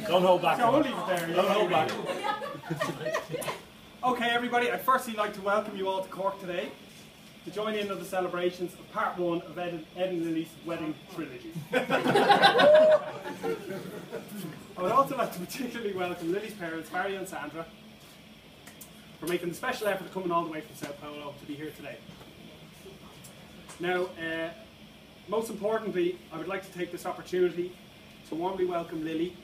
Don't hold back. So we'll leave it there. Don't hold back. Okay, everybody, I'd firstly like to welcome you all to Cork today to join in on the celebrations of part 1 of Ed and Lily's wedding trilogy. I would also like to particularly welcome Lily's parents, Barry and Sandra, for making the special effort of coming all the way from South Polo to be here today. Now, most importantly, I would like to take this opportunity to warmly welcome Lily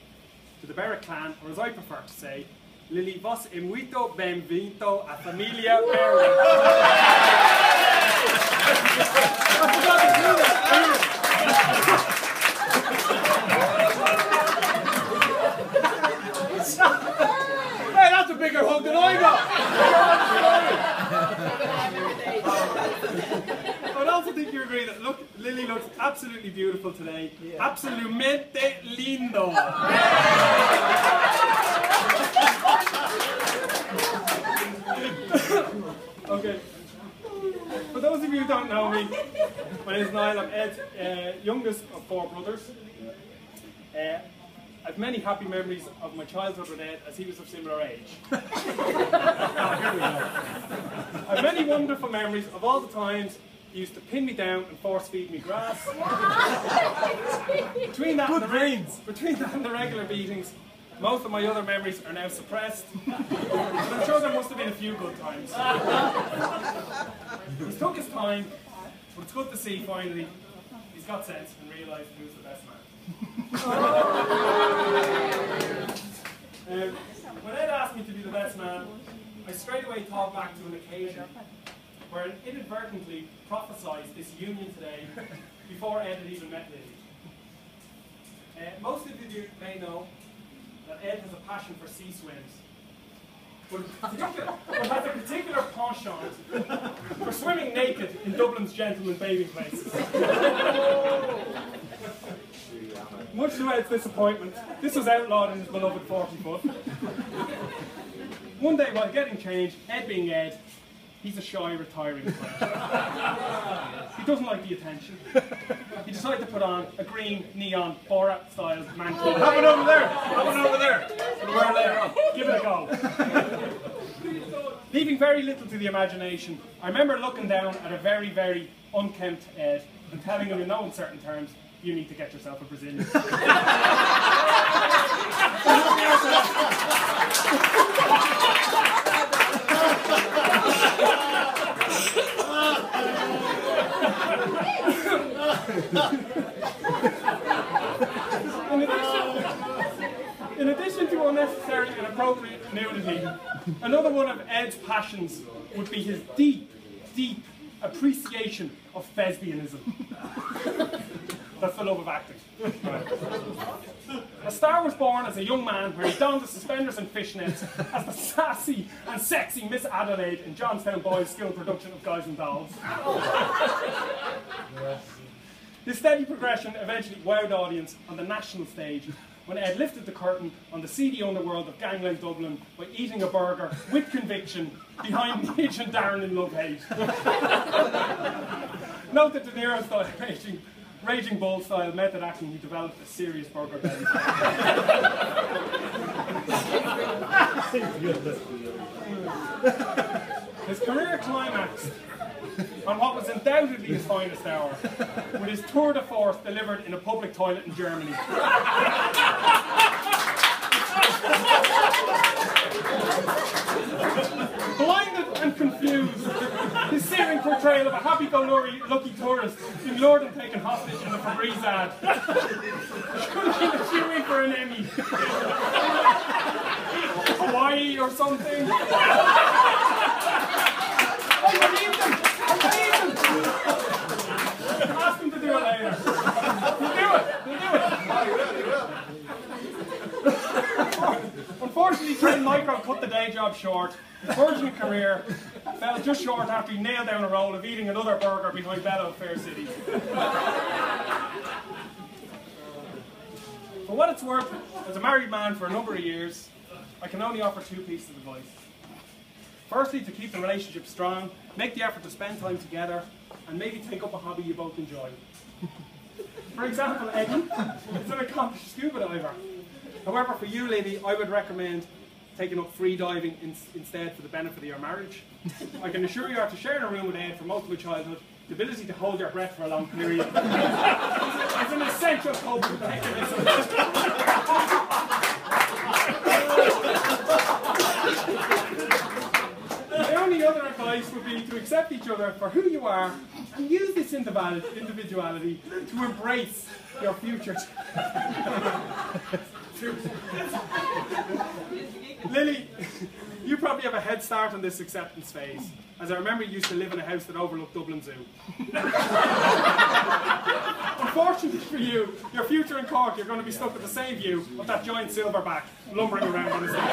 to the Berwick clan, or as I prefer to say, Lily vos invito benvinto a familia Berwick. Hey, that's a bigger hug than I got! I would also think you agree that Lily looks absolutely beautiful today. Yeah. Absolutamente lindo. Okay. For those of you who don't know me, my name is Niall. I'm Ed's youngest of 4 brothers. I have many happy memories of my childhood with Ed, as he was of similar age. Here we go. I have many wonderful memories of all the times he used to pin me down and force feed me grass. Between that and the regular beatings, most of my other memories are now suppressed. But I'm sure there must have been a few good times. He's took his time, but it's good to see finally he's got sense and realised who's the best man. When Ed asked me to be the best man, I straight away thought back to an occasion where I inadvertently prophesied this union today before Ed had even met Lily. Most of you may know that Ed has a passion for sea swims, but has a particular penchant for swimming naked in Dublin's gentlemen bathing places. Much to Ed's disappointment, this was outlawed in his beloved 40 foot. One day while getting changed, Ed being Ed, he's a shy, retiring player. He doesn't like the attention. He decided to put on a green, neon, Borat-style mantle. Have one over there! Have one over there! Wear later on. Give it a go. Leaving very little to the imagination, I remember looking down at a very, very unkempt Ed and telling him in no uncertain terms, you need to get yourself a Brazilian. In addition to unnecessary and inappropriate nudity, another one of Ed's passions would be his deep, deep appreciation of thespianism. That's the love of acting. Right. A star was born as a young man where he donned the suspenders and fishnets as the sassy and sexy Miss Adelaide in Johnstown Boys' school production of Guys and Dolls. This steady progression eventually wowed audience on the national stage when Ed lifted the curtain on the seedy underworld of gangland Dublin by eating a burger with conviction behind Midge and Darren in Love-Hate. Note that De Niro style Raging Bull style method acting, he developed a serious burger belly. His career climaxed on what was undoubtedly his finest hour, with his tour de force delivered in a public toilet in Germany. Blinded and confused, his searing portrayal of a happy-go-lucky tourist being lured and taken hostage in a Febreze ad could have been a shoe-in for an Emmy. Hawaii or something. I believe them! I believe them! Ask him to do it later. He'll do it! He'll do it! Unfortunately, Trent Micro cut the day job short. His fortunate career fell just short after he nailed down a role of eating another burger behind Bellow Fair City. For what it's worth, as a married man for a number of years, I can only offer 2 pieces of advice. Firstly, to keep the relationship strong, make the effort to spend time together, and maybe take up a hobby you both enjoy. For example, Eddie is an accomplished scuba diver. However, for you, Lily, I would recommend taking up free diving instead for the benefit of your marriage. I can assure you, after sharing a room with Ed for most of your childhood, the ability to hold your breath for a long period is an essential coping mechanism. My only other advice would be to accept each other for who you are and use this individuality to embrace your future. Lily, you probably have a head start on this acceptance phase, as I remember you used to live in a house that overlooked Dublin Zoo. Unfortunately for you, your future in Cork, you're going to be stuck with the same view of that giant silverback lumbering around on his legs.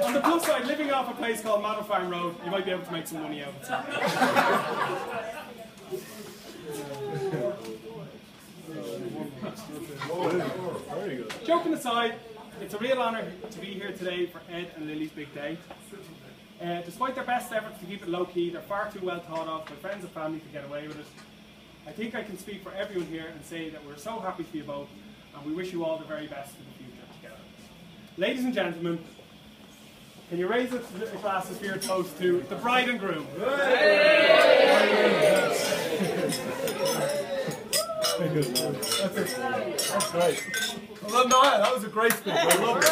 On the plus side, living off a place called Manor Farm Road, you might be able to make some money out of it. Joking aside, it's a real honour to be here today for Ed and Lily's big day. Despite their best efforts to keep it low-key, they're far too well thought of by friends and family to get away with it. I think I can speak for everyone here and say that we're so happy for you both, and we wish you all the very best for the future together. Ladies and gentlemen, can you raise a glasses for your toast to the bride and groom? That's great. Well, no, that was a great speech. I love it.